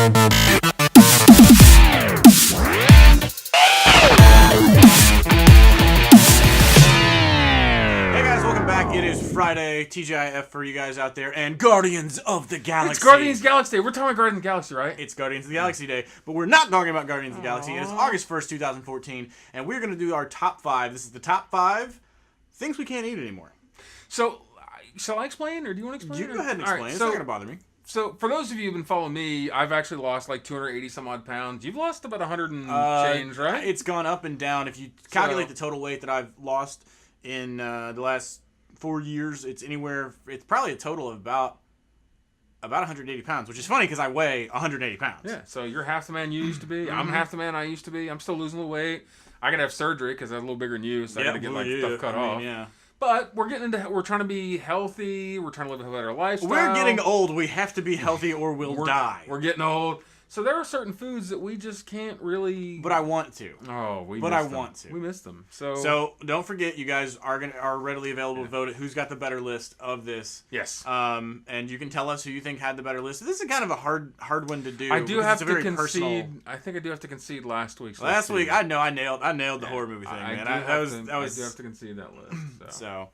It is Friday, TGIF for you guys out there, and Guardians of the Galaxy. It's Guardians Galaxy Day. We're talking about Guardians of the Galaxy, right? It's Guardians of the Galaxy Day, but we're not talking about Guardians of the Galaxy. It is August 1st, 2014, and we're going to do our top 5. This is the top 5 things we can't eat anymore. So, shall I explain, or do you want to explain? You go ahead and explain. Right, it's not going to bother me. So, for those of you who've been following me, I've actually lost like 280 some odd pounds. You've lost about 100 and change, right? It's gone up and down. If you calculate the total weight that I've lost in the last 4 years, it's probably a total of about 180 pounds, which is funny because I weigh 180 pounds. Yeah, so you're half the man you used to be. I'm half the man I used to be. I'm still losing a little weight. I gotta have surgery because I'm a little bigger than you, so I gotta get stuff cut off. Yeah. But we're trying to be healthy. We're trying to live a better lifestyle. We're getting old. We have to be healthy or we'll die. We're getting old. So there are certain foods that we just can't really. But I want to. Oh, we. But I want to. We miss them. So don't forget, you guys are readily available to vote at who's got the better list of this. Yes. And you can tell us who you think had the better list. This is kind of a hard one to do. I do have to concede. Personal... I think I do have to concede last week's. Last week, I know I nailed the horror movie thing, man. I do have to concede that list. So,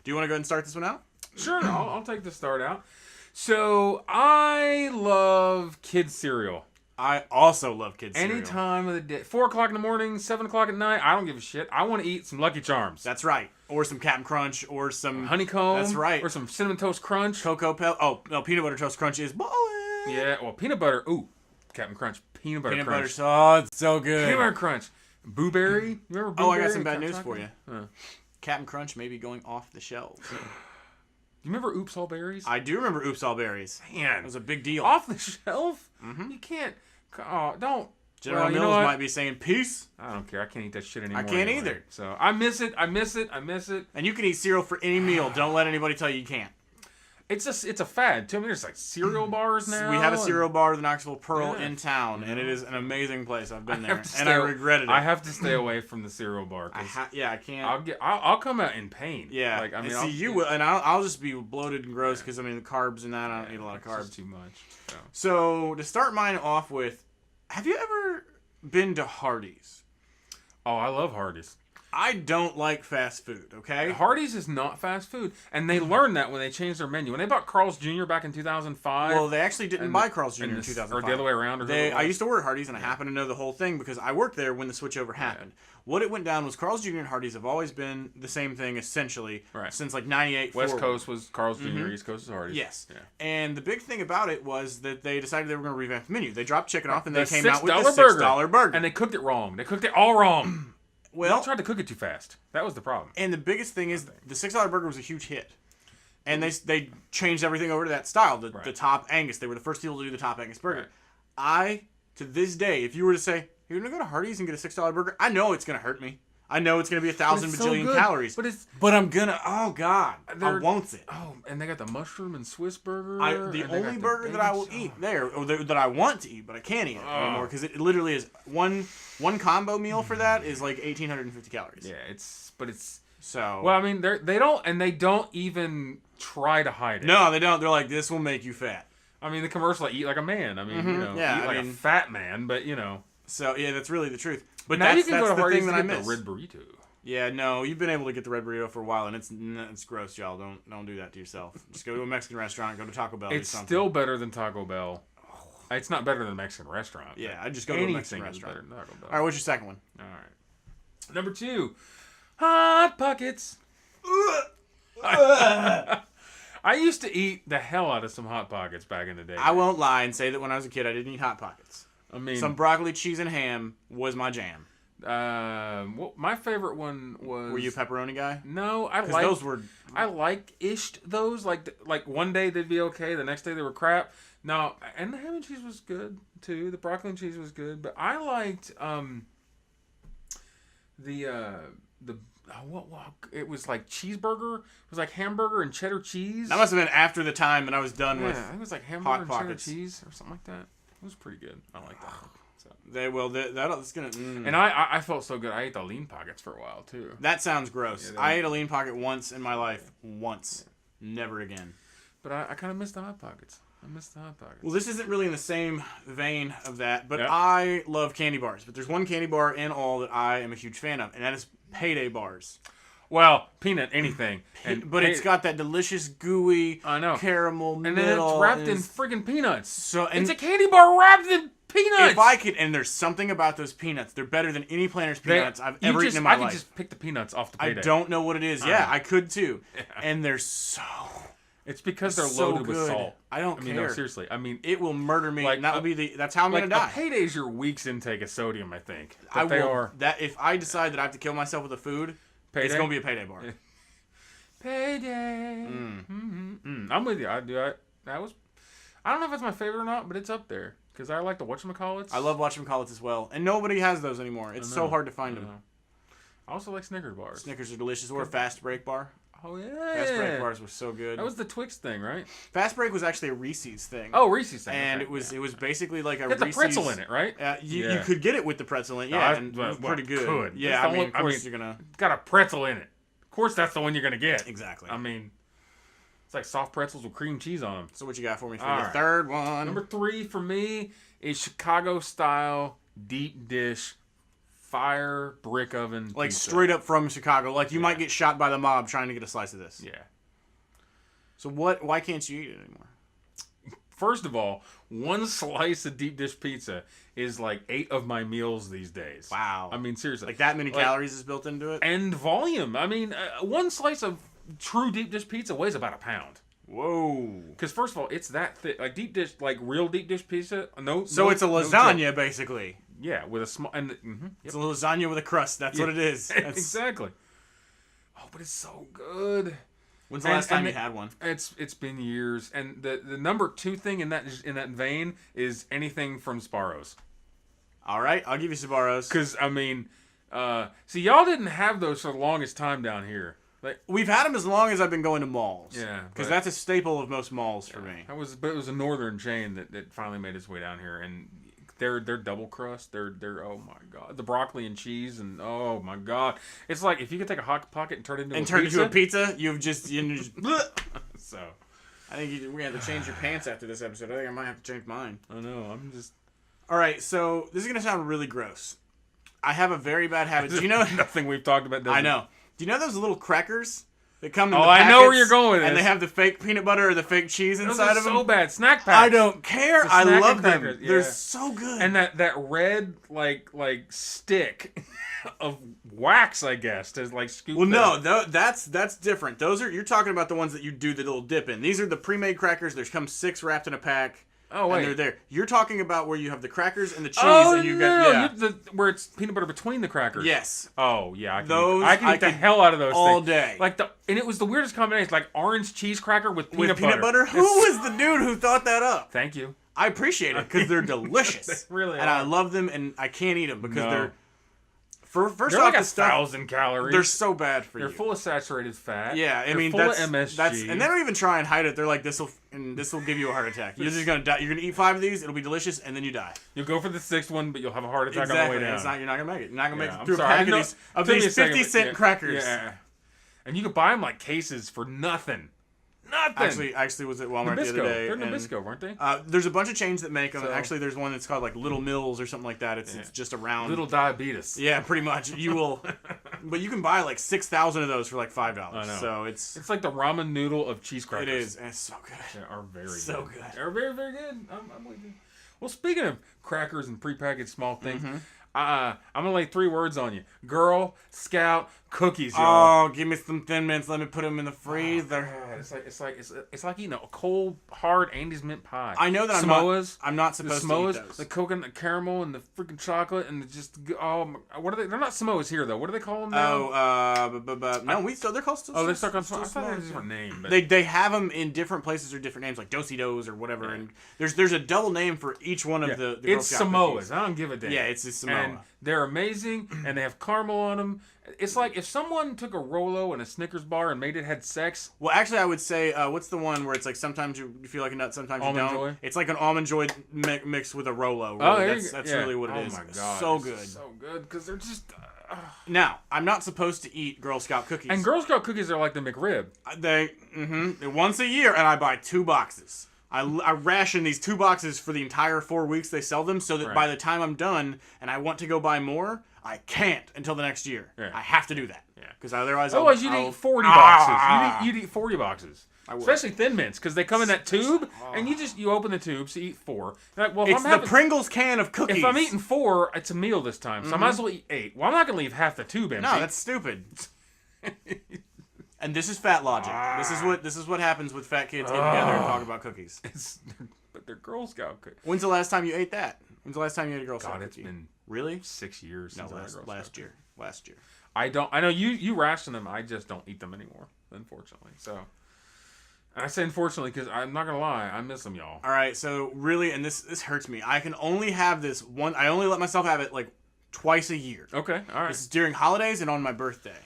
do you want to go ahead and start this one out? Sure. I'll take the start out. So I love kids cereal. I also love kids cereal. Any time of the day. 4 o'clock in the morning, 7 o'clock at night, I don't give a shit. I want to eat some Lucky Charms. That's right. Or some Cap'n Crunch, or some... Honeycomb. That's right. Or some Cinnamon Toast Crunch. Cocoa Pebble. Oh, no, Peanut Butter Toast Crunch is ballin'. Yeah, well, peanut butter. Ooh, Cap'n Crunch. Peanut Butter Crunch. Oh, it's so good. Peanut Butter Crunch. Boo Berry. You remember Boo Berry? Oh, I got some bad news for you. Cap'n Crunch may be going off the shelves. You remember Oops All Berries? I do remember Oops All Berries. Man. It was a big deal. Off the shelf? Mm-hmm. You can't... Oh, don't. General Mills might be saying peace. I don't care. I can't eat that shit anymore. I can't either. So I miss it. And you can eat cereal for any meal. Don't let anybody tell you can't. It's a fad too. I mean, there's like cereal bars now. We have a cereal bar, the Knoxville Pearl, in town, and it is an amazing place. I've been there, and I regretted it. I have to stay away from the cereal bar. I can't. I'll come out in pain. Yeah, like I mean, you will, and I'll just be bloated and gross because I mean the carbs and that. I don't eat a lot of carbs. Just too much. So to start mine off with, have you ever been to Hardee's? Oh, I love Hardee's. I don't like fast food, okay? Hardee's is not fast food. And they learned that when they changed their menu. When they bought Carl's Jr. back in 2005. Well, they actually didn't buy Carl's Jr. in 2005. Or the other way around. I used to work at Hardee's, and I happen to know the whole thing because I worked there when the switchover happened. What it went down was Carl's Jr. and Hardee's have always been the same thing, essentially, since like 98 West Coast was Carl's Jr., East Coast was Hardee's. Yes. Yeah. And the big thing about it was that they decided they were going to revamp the menu. They dropped chicken off, and they came out with the $6 burger. And they cooked it wrong. They cooked it all wrong. Well, they tried to cook it too fast. That was the problem. And the biggest thing is the $6 burger was a huge hit. And they changed everything over to that style, the top Angus. They were the first people to do the top Angus burger. To this day, if you were to say, you're going to go to Hardee's and get a $6 burger, I know it's going to hurt me. I know it's going to be 1,000 bajillion calories. But I'm going to, oh God, I want it. Oh, and they got the mushroom and Swiss burger. The only burger that I will eat there, or that I want to eat, but I can't eat it anymore, because it literally is, one combo meal for that is like 1,850 calories. Yeah, so. Well, I mean, they don't even try to hide it. No, they don't. They're like, this will make you fat. I mean, the commercial, like, eat like a man. I mean, eat like a fat man, but you know. So, yeah, that's really the truth. But now that's you can go to the Hardee's thing that I miss. The red burrito. Yeah, no, you've been able to get the red burrito for a while, and it's gross, y'all. Don't do that to yourself. Just go to a Mexican restaurant, go to Taco Bell. It's still better than Taco Bell. It's not better than a Mexican restaurant. Yeah, I just go to a Mexican restaurant. Better than Taco Bell. All right, what's your second one? All right. Number 2, Hot Pockets. I used to eat the hell out of some Hot Pockets back in the day. I won't lie and say that when I was a kid, I didn't eat Hot Pockets. I mean, some broccoli, cheese, and ham was my jam. Well, my favorite one was. Were you a pepperoni guy? No, I liked those. Like one day they'd be okay, the next day they were crap. No, and the ham and cheese was good too. The broccoli and cheese was good, but I liked it was like cheeseburger. It was like hamburger and cheddar cheese. That must have been after the time when I was done with. Yeah, it was like hamburger and cheddar cheese or something like that. It was pretty good. I like that. So. That's gonna. And I felt so good. I ate the Lean Pockets for a while too. That sounds gross. Yeah, I ate a Lean Pocket once in my life. Once, never again. But I kind of miss the Hot Pockets. I miss the Hot Pockets. Well, this isn't really in the same vein of that, but I love candy bars. But there's one candy bar in all that I am a huge fan of, and that is Payday bars. Well, peanut anything, but it's got that delicious gooey caramel and middle, then it's wrapped in friggin' peanuts. So it's a candy bar wrapped in peanuts. If I could, and there's something about those peanuts, they're better than any Planters peanuts I've ever eaten in my life. I could just pick the peanuts off the Payday. I don't know what it is. Yeah, I could too. Yeah. And they're so. It's because they're loaded with salt. I don't care. No, seriously. I mean, it will murder me. Like, and that's how I'm gonna die. A Payday is your week's intake of sodium, I think. That if I decide that I have to kill myself with a food, it's gonna be a Payday bar. Payday. I'm with you. I don't know if it's my favorite or not, but it's up there because I like the whatchamacallits. I love whatchamacallits as well, and nobody has those anymore. It's so hard to find them. I also like Snickers bars. Snickers are delicious, or a Fast Break bar. Oh yeah, Fast Break bars were so good. That was the Twix thing, right? Fast Break was actually a Reese's thing. Oh, Reese's thing, and it was basically like a Reese's. Had the pretzel in it, right? You could get it with the pretzel in it, and it was pretty good. Yeah, of course you're gonna. It's got a pretzel in it. Of course, that's the one you're gonna get. Exactly. I mean, it's like soft pretzels with cream cheese on them. So what you got for me for the third one? Number 3 for me is Chicago style deep dish fire brick oven like pizza. Straight up from Chicago. Like you might get shot by the mob trying to get a slice of this. Yeah. So why can't you eat it anymore? First of all, one slice of deep dish pizza is like 8 of my meals these days. Wow. I mean, seriously. Like that many calories is built into it? And volume. I mean, one slice of true deep dish pizza weighs about a pound. Whoa. Because first of all, it's that thick. Like deep dish, like real deep dish pizza. So it's a lasagna, basically. Yeah, with a small... It's a lasagna with a crust. That's what it is. Exactly. Oh, but it's so good. When's the last time you had one? It's been years. And the number 2 thing in that vein is anything from Sbarro's. All right, I'll give you Sbarro's. Because, I mean... see, y'all didn't have those for the longest time down here. Like, we've had them as long as I've been going to malls. Yeah. Because that's a staple of most malls for me. But it was a northern chain that finally made its way down here. And... They're double crust. They're oh my god, the broccoli and cheese and oh my god, it's like if you could take a Hot Pocket and turn it into a pizza, you've just so. I think we have to change your pants after this episode. I think I might have to change mine. I know. I'm just. All right, so this is gonna sound really gross. I have a very bad habit. Do you know nothing we've talked about? I know. Do you know those little crackers? They come in the I know where you're going with and this. they have the fake peanut butter or the fake cheese inside of them. So bad. Snack packs. I don't care. I love them. Yeah. They're so good. And that red like stick of wax, I guess, to like scoop. Well, no, that's different. You're talking about the ones that you do the little dip in. These are the pre-made crackers. There's come 6 wrapped in a pack. Oh, wait. And they're there. You're talking about where you have the crackers and the cheese and you where it's peanut butter between the crackers. Yes. Oh, yeah. I can eat the hell out of those all things. Day. And it was the weirdest combination, like orange cheese cracker with peanut butter. Who was the dude who thought that up? Thank you. I appreciate it because they're delicious. They really are. And I love them and I can't eat them because they're first they're off, like 1,000 calories. They're so bad for you. They're full of saturated fat. Yeah, I mean full of MSG. And they don't even try and hide it. They're like, this will give you a heart attack. You're just gonna die. You're gonna eat 5 of these. It'll be delicious, and then you die. You'll go for the 6th one, but you'll have a heart attack on the way down. You're not gonna make it. You're not gonna make it through a pack of these 50-cent crackers. Yeah. And you could buy them like cases for nothing. Nothing. Actually, was at Walmart the other day. They're Nabisco, weren't they? There's a bunch of chains that make them. Actually, there's one that's called like Little Mills or something like that. It's just around. Little diabetes. Yeah, pretty much. You will, but you can buy like 6,000 of those for like $5. I know. So it's like the ramen noodle of cheese crackers. It is, and it's so good. They are very so good. They're very, very good. I'm with you. Well, speaking of crackers and prepackaged small things, I'm gonna lay 3 words on you: Girl Scout cookies, y'all. Oh, give me some Thin Mints. Let me put them in the freezer. It's like eating a cold, hard Andy's mint pie. I know that Samoas. I'm not supposed to eat those. The coconut caramel and the freaking chocolate and what are they? They're not Samoas here though. What do they call them now? No, they're called still. Oh, they're stuck on Samoas. I thought they had a different name. But they have them in different places or different names, like Do-si-dos or whatever. Yeah. And there's a double name for each one of the Girl Scout Samoas. Cookies. I don't give a damn. Yeah, it's a Samoa. And they're amazing, and they have caramel on them. It's like if someone took a Rolo and a Snickers bar and made it had sex. Well, actually, I would say, what's the one where it's like sometimes you feel like a nut, sometimes you don't? Joy? It's like an Almond Joy mixed with a Rolo. Really. Oh, that's really what it is. Oh my god, so good, so good because they're just. Now, I'm not supposed to eat Girl Scout cookies. And Girl Scout cookies are like the McRib. They once a year, and I buy 2 boxes. I ration these 2 boxes for the entire 4 weeks they sell them, so that by the time I'm done and I want to go buy more, I can't until the next year. Yeah. I have to do that. Yeah. Because otherwise you'd eat 40 boxes. You'd eat 40 boxes. Especially Thin Mints, because they come in that tube, and you open the tube, so you eat 4. Like, well, it's the Pringles can of cookies. If I'm eating 4, it's a meal this time, so I might as well eat 8. Well, I'm not going to leave half the tube empty. No, that's stupid. And this is fat logic. This is what happens with fat kids getting together and talk about cookies. But they're Girl Scout cookies. When's the last time you ate that? When's the last time you ate a Girl Scout cookie? It's been really 6 years. No, last year. Last year. I know you ration them. I just don't eat them anymore, unfortunately. So. And I say unfortunately because I'm not gonna lie, I miss them, y'all. All right, so really, and this hurts me. I can only have this one. I only let myself have it like twice a year. Okay, all right. This is during holidays and on my birthday,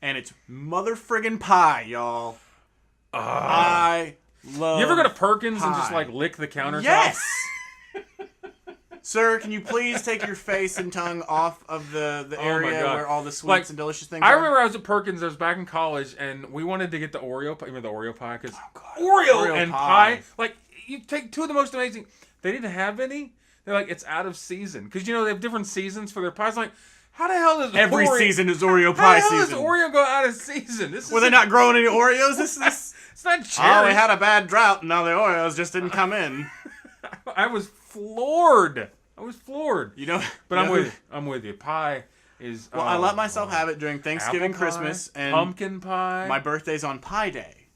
and it's mother friggin' pie, y'all. I love. You ever go to Perkins and just like lick the countertop? Yes. Sir, can you please take your face and tongue off of the area where all the sweets and delicious things are? I remember I was at Perkins. I was back in college, and we wanted to get the Oreo pie. Remember the Oreo pie? Because Oreo and pie. Like, you take 2 of the most amazing. They didn't have any. They're like, it's out of season. Because, they have different seasons for their pies. Like, how the hell does every season is Oreo pie season? How the hell does Oreo go out of season? Were they not growing any Oreos? This it's not cherry. Oh, they had a bad drought, and now the Oreos just didn't come in. I was floored. But I'm with you. Pie is. Well, I let myself have it during Thanksgiving, Christmas, and pumpkin pie. My birthday's on Pie Day,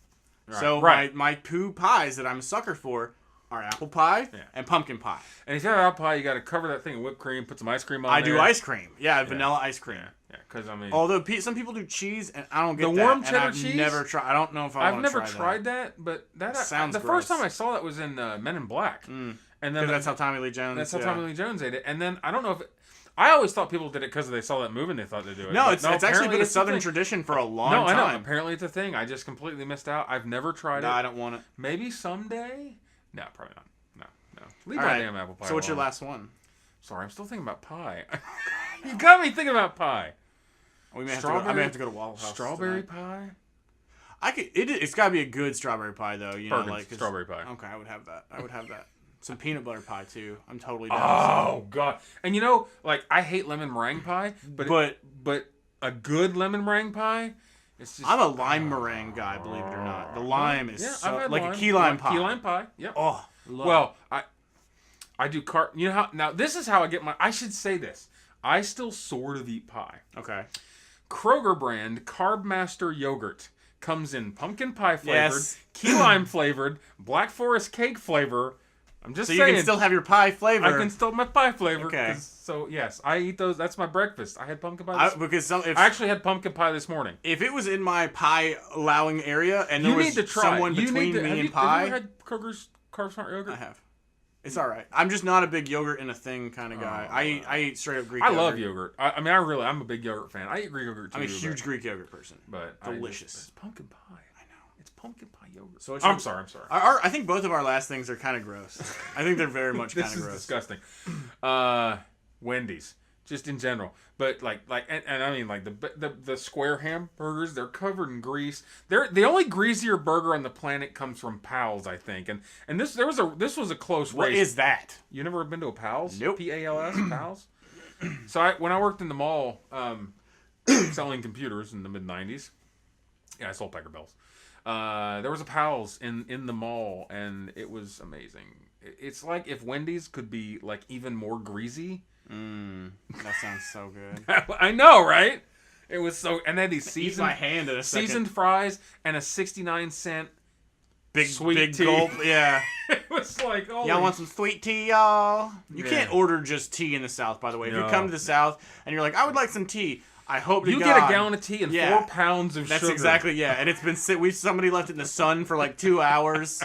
so my 2 pies that I'm a sucker for are apple pie and pumpkin pie. And if you have apple pie, you got to cover that thing in whipped cream, put some ice cream on. I do ice cream, vanilla ice cream. Yeah, because I mean, although some people do cheese, and I don't get the warm cheddar cheese. I've never tried. I don't know if I've never tried that, but that sounds. The first time I saw that was in Men in Black. And then that's how Tommy Lee Jones. That's how Tommy Lee Jones ate it. And then I don't know if I always thought people did it because they saw that movie and they thought they'd do it. No, it's actually been a Southern tradition for a long time. No, I know. Apparently it's a thing. I just completely missed out. I've never tried it. No, I don't want it. Maybe someday. No, probably not. No. Leave my damn apple pie. So what's your last one? Sorry, I'm still thinking about pie. You got me thinking about pie. I may have to go to Waffle House. Strawberry pie. It's got to be a good strawberry pie though. Strawberry pie. Okay, I would have that. Some peanut butter pie too. I'm totally down. Oh god! And I hate lemon meringue pie, but a good lemon meringue pie. It's just, I'm a lime meringue guy, believe it or not. The lime is like a key lime pie. Key lime pie. Yep. Oh, well, I do now this is how I get my. I should say this. I still sort of eat pie. Okay. Kroger brand Carb Master yogurt comes in pumpkin pie flavored, key lime flavored, Black Forest cake flavor. I'm just saying. So you can still have your pie flavor. I can still have my pie flavor. Okay. So yes, I eat those. That's my breakfast. I had pumpkin pie. I actually had pumpkin pie this morning. If it was in my pie allowing area and there was someone between me and pie, have you had Kroger's Carb Smart yogurt? I have. It's all right. I'm just not a big yogurt in a thing kind of guy. I eat straight up Greek yogurt. I love yogurt. I'm a big yogurt fan. I eat Greek yogurt too. I'm a huge Greek yogurt person. But delicious. It's pumpkin pie. I know. It's pumpkin pie yogurt. So I'm sorry. I think both of our last things are kind of gross. I think they're very much kind of gross. This is disgusting. Wendy's. Just in general, but and I mean the square hamburgers, they're covered in grease. They're the only greasier burger on the planet comes from Pals, I think. And this was a close race. What is that? You never been to a Pals? Nope. P-A-L-S Pals. So when I worked in the mall, selling computers in the mid-90s, I sold Packer Bells. There was a Pals in the mall, and it was amazing. It's like if Wendy's could be like even more greasy. That sounds so good. I know, right? It was so, and they had these seasoned fries and a 69-cent big sweet tea. Gulp. Yeah, it was like, y'all want some sweet tea, y'all? You can't order just tea in the South, by the way. If you come to the South and you're like, I would like some tea. I hope to God. You get a gallon of tea and 4 pounds of sugar. That's exactly, and it's been somebody left it in the sun for like 2 hours.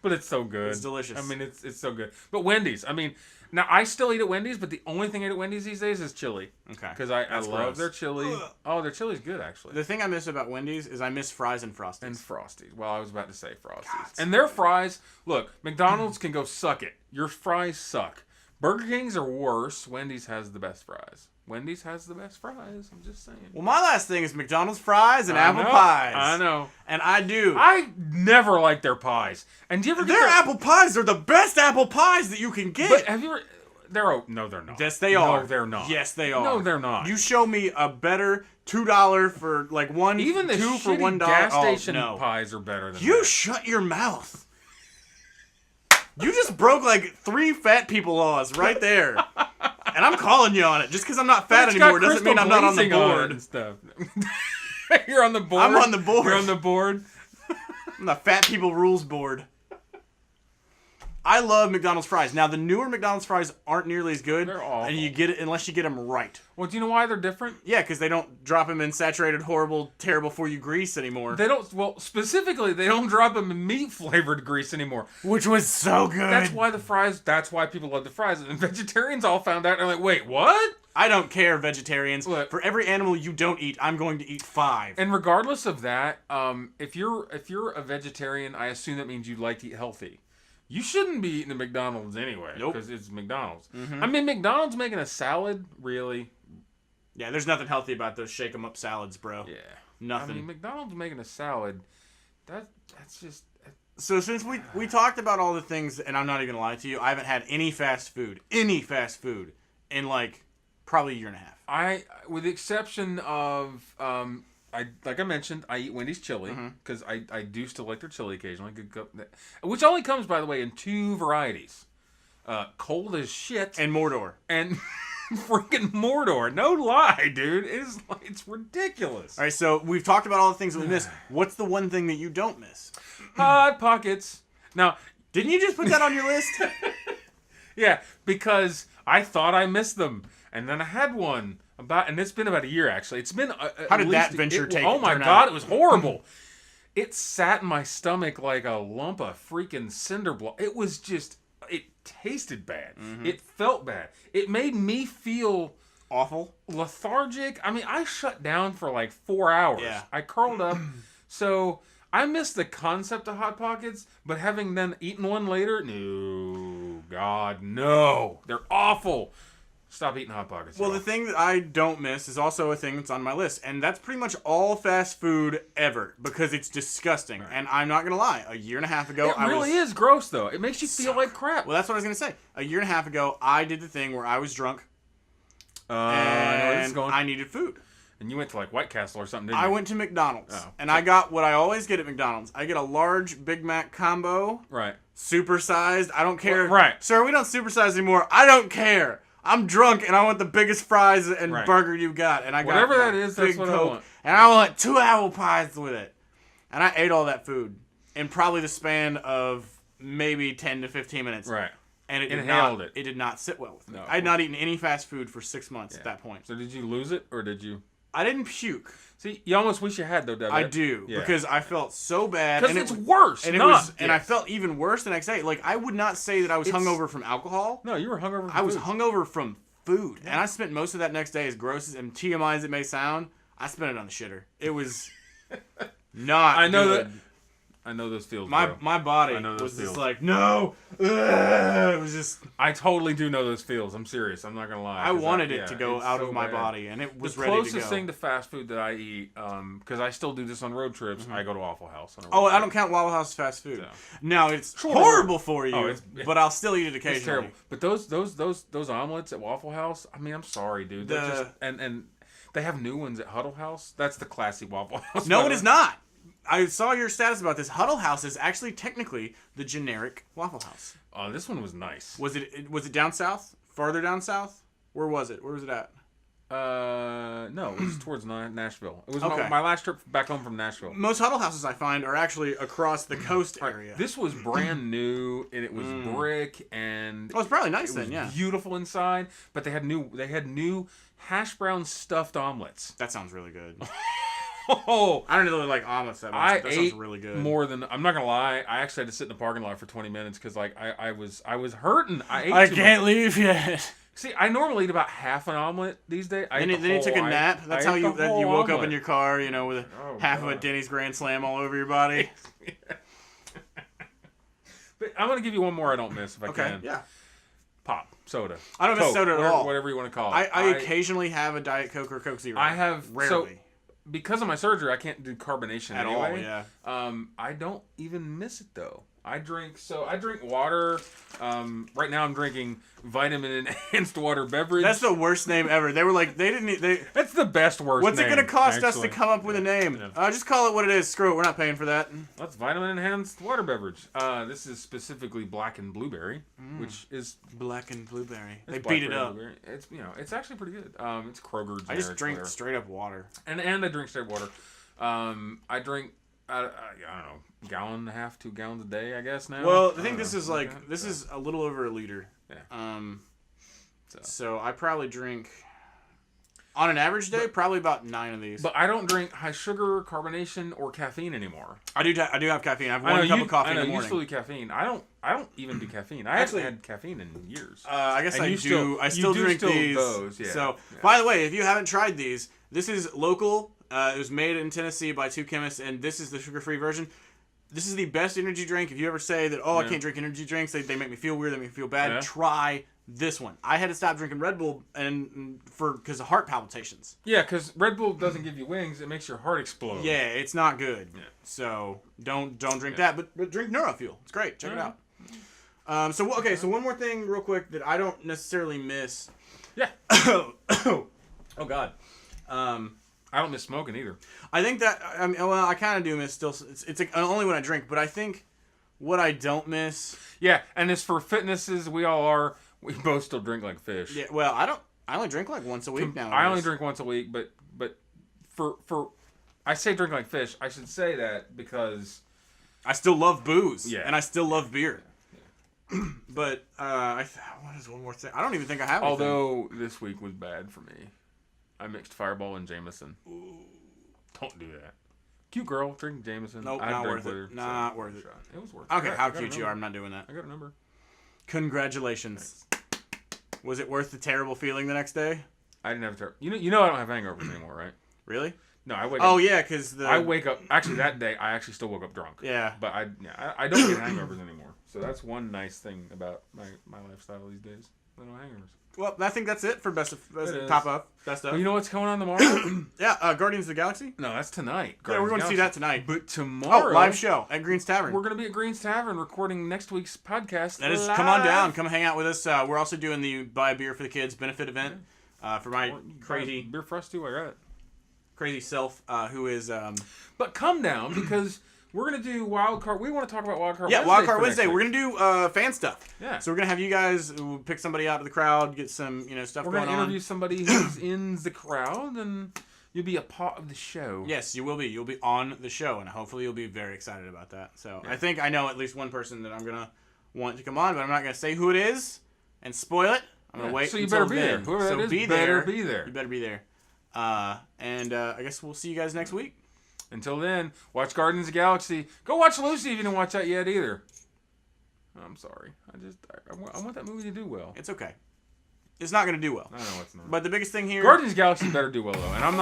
But it's so good. It's delicious. I mean, it's so good. But Wendy's, I mean, now I still eat at Wendy's, but the only thing I eat at Wendy's these days is chili. Okay. Because I love their chili. Ugh. Oh, their chili's good, actually. The thing I miss about Wendy's is I miss fries and Frosties. Well, I was about to say Frosties. God. And their fries, look, McDonald's can go suck it. Your fries suck. Burger King's are worse. Wendy's has the best fries. Wendy's has the best fries. I'm just saying. Well, my last thing is McDonald's fries and apple pies. I know. And I do. I never liked their pies. And do you ever get their apple pies are the best apple pies that you can get. But have you ever... No, they're not. Yes, they are. No, they're not. Yes, they are. No, they're not. You show me a better $2 for like one. Even the two for $1 gas station pies are better than you. that. Shut your mouth. You just broke like 3 fat people laws right there. And I'm calling you on it. Just because I'm not fat anymore doesn't mean I'm not on the board. And stuff. You're on the board. I'm on the board. You're on the board. I'm the Fat People Rules board. I love McDonald's fries. Now, the newer McDonald's fries aren't nearly as good. They're awful. And you get it unless you get them right. Well, do you know why they're different? Yeah, because they don't drop them in saturated, horrible, terrible for you grease anymore. They don't. Well, specifically, they don't drop them in meat-flavored grease anymore. Which was so good. That's why the fries... That's why people love the fries. And vegetarians all found out. And they're like, wait, what? I don't care, vegetarians. Look, for every animal you don't eat, I'm going to eat 5. And regardless of that, if you're a vegetarian, I assume that means you like to eat healthy. You shouldn't be eating at McDonald's anyway. Nope. Because it's McDonald's. Mm-hmm. I mean, McDonald's making a salad, really? Yeah, there's nothing healthy about those shake 'em up salads, bro. Yeah. Nothing. I mean, McDonald's making a salad, that's just... So since we talked about all the things, and I'm not even going to lie to you, I haven't had any fast food in like probably a year and a half. With the exception of... like I mentioned, I eat Wendy's chili because I do still like their chili occasionally. Which only comes, by the way, in 2 varieties: cold as shit and Mordor, and freaking Mordor. No lie, dude. It's ridiculous. All right, so we've talked about all the things that we miss. What's the one thing that you don't miss? Hot Pockets. Now, didn't you just put that on your list? Yeah, because I thought I missed them, and then I had one. And it's been about a year, actually. It's been... How did that venture take? Oh my God, it was horrible. It sat in my stomach like a lump of freaking cinder block. It was just... It tasted bad. Mm-hmm. It felt bad. It made me feel... awful? Lethargic. I mean, I shut down for like 4 hours. Yeah. I curled up. So, I miss the concept of Hot Pockets, but having then eaten one later... No. God, no. They're awful. Stop eating Hot Pockets. Well, the thing that I don't miss is also a thing that's on my list, and that's pretty much all fast food ever, because it's disgusting. Right. And I'm not going to lie, a year and a half ago, it really is gross, though. It makes you feel like crap. Well, that's what I was going to say. A year and a half ago, I did the thing where I was drunk, and I know where this is going. I needed food. And you went to, like, White Castle or something, didn't you? I went to McDonald's, and I got what I always get at McDonald's. I get a large Big Mac combo. Right. Supersized. I don't care. Well, right. Sir, we don't supersize anymore. I don't care. I'm drunk and I want the biggest fries and burger you got. And I got whatever that is, that's what Coke, I want. And I want 2 apple pies with it. And I ate all that food in probably the span of maybe 10 to 15 minutes. Right. And it did not sit well with me. No, I had not eaten any fast food for 6 months at that point. So did you lose it or did you? I didn't puke. See, you almost wish you had though, Devin. I do because I felt so bad. Because it's worse. And and I felt even worse the next day. Like I would not say that I was hungover from alcohol. No, you were hungover from food. I was hungover from food. Yeah. And I spent most of that next day, as gross and TMI as it may sound, I spent it on the shitter. It was not good. I know those feels. My body was just like, no. It was just. I totally do know those feels. I'm serious. I'm not gonna lie. I wanted it to go out of my body, and it was ready to go. The closest thing to fast food that I eat, because I still do this on road trips, I go to Waffle House. I don't count Waffle House as fast food. No, it's horrible for you, but I'll still eat it occasionally. It's terrible. But those omelets at Waffle House, I mean, I'm sorry, dude. They're just and they have new ones at Huddle House. That's the classy Waffle House. No, it is not. I saw your status about this. Huddle House is actually technically the generic Waffle House. This one was nice. Was it down south? Farther down south? Where was it? Where was it at? No, it was towards Nashville. It was my last trip back home from Nashville. Most Huddle Houses I find are actually across the coast area. This was brand new, and it was brick, and it was probably nice then. Yeah, beautiful inside. But they had new hash brown stuffed omelets. That sounds really good. I don't really like omelets that much. That sounds really good. More than I'm not gonna lie. I actually had to sit in the parking lot for 20 minutes because like I was hurting. I can't leave yet. See, I normally eat about half an omelet these days. Then you took a nap. That's how you woke up in your car, with half of a Denny's Grand Slam all over your body. But I'm gonna give you one more I don't miss if I can. Yeah. Pop. soda. I don't miss soda at all. Whatever you want to call it. I occasionally have a Diet Coke or Coke Zero. I have rarely. So, because of my surgery, I can't do carbonation at anyway. all. Yeah. I don't even miss it though. I drink water. Right now I'm drinking vitamin enhanced water beverage. That's the worst name ever. They were like, That's the best worst. What's name, it gonna cost us actually. to come up with a name? Yeah. Just call it what it is. Screw it. We're not paying for that. That's vitamin enhanced water beverage. This is specifically black and blueberry, which is black and blueberry. They beat it up. Blueberry. It's it's actually pretty good. It's Kroger. I just drink straight up water. And I drink straight water. I drink I don't know, gallon and a half, 2 gallons a day, I guess now. Well, I think this is is a little over a liter. Yeah. So I probably drink on an average day probably about 9 of these. But I don't drink high sugar, carbonation, or caffeine anymore. I do have caffeine. I have one cup of coffee in the morning. You still do caffeine. I don't even do caffeine. I haven't had caffeine in years. I guess I do. I still drink these. Those, yeah. So, by the way, if you haven't tried these, this is local. It was made in Tennessee by 2 chemists, and this is the sugar-free version. This is the best energy drink. If you ever say that, I can't drink energy drinks, they make me feel weird, they make me feel bad, try this one. I had to stop drinking Red Bull because of heart palpitations. Yeah, because Red Bull doesn't give you wings; it makes your heart explode. Yeah, it's not good. Yeah. So don't drink that, but drink Neurofuel. It's great. Check it out. So one more thing, real quick, that I don't necessarily miss. Yeah. Oh God. I don't miss smoking either. I think that I kind of do miss still. It's like only when I drink, but I think what I don't miss. Yeah, and as for fitnesses, we both still drink like fish. Yeah, well, I only drink like once a week now. I only drink once a week, but for I say drink like fish. I should say that because I still love booze. Yeah, and I still love beer. Yeah. But what is one more thing? I don't even think I have. Although this week was bad for me. I mixed Fireball and Jameson. Ooh. Don't do that. Cute girl drinking Jameson. Nope, not worth it. Not worth it. It was worth it. Okay, how cute you are. I'm not doing that. I got a number. Congratulations. Thanks. Was it worth the terrible feeling the next day? I didn't have a terrible. You know I don't have hangovers anymore, right? Really? No, I wake up. Oh yeah, because I wake up. Actually, that day I actually still woke up drunk. Yeah. But I don't get hangovers anymore. So that's one nice thing about my lifestyle these days. I don't have hangovers. Well, I think that's it for best of. Well, you know what's going on tomorrow? Yeah, Guardians of the Galaxy. No, that's tonight. Yeah, we're going to see that tonight. But tomorrow, live show at Green's Tavern. We're going to be at Green's Tavern recording next week's podcast. That is, come on down, come hang out with us. We're also doing the Buy a Beer for the Kids benefit event for my crazy beer for us too. I got it. Crazy self, who is. But come down because. We're going to do Wild Card. We want to talk about Wild Card Wednesday. Yeah, Wild Card Wednesday. We're going to do fan stuff. Yeah. So we're going to have you guys pick somebody out of the crowd, get some stuff going on. We're going to interview somebody who's in the crowd, and you'll be a part of the show. Yes, you will be. You'll be on the show, and hopefully you'll be very excited about that. So I think I know at least one person that I'm going to want to come on, but I'm not going to say who it is and spoil it. I'm going to wait so you until better be then. there. Whoever that is, be better there. be there. You better be there. And I guess we'll see you guys next week. Until then, watch Guardians of the Galaxy. Go watch Lucy if you didn't watch that yet either. I'm sorry. I want that movie to do well. It's okay. It's not going to do well. I know it's not. But the biggest thing here... Guardians of the Galaxy better do well, though. And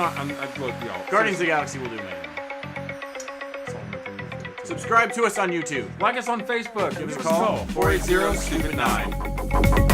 look, y'all. Guardians of the Galaxy will do amazing. Subscribe to us on YouTube. Like us on Facebook. Give us a call. 480-STUPID9.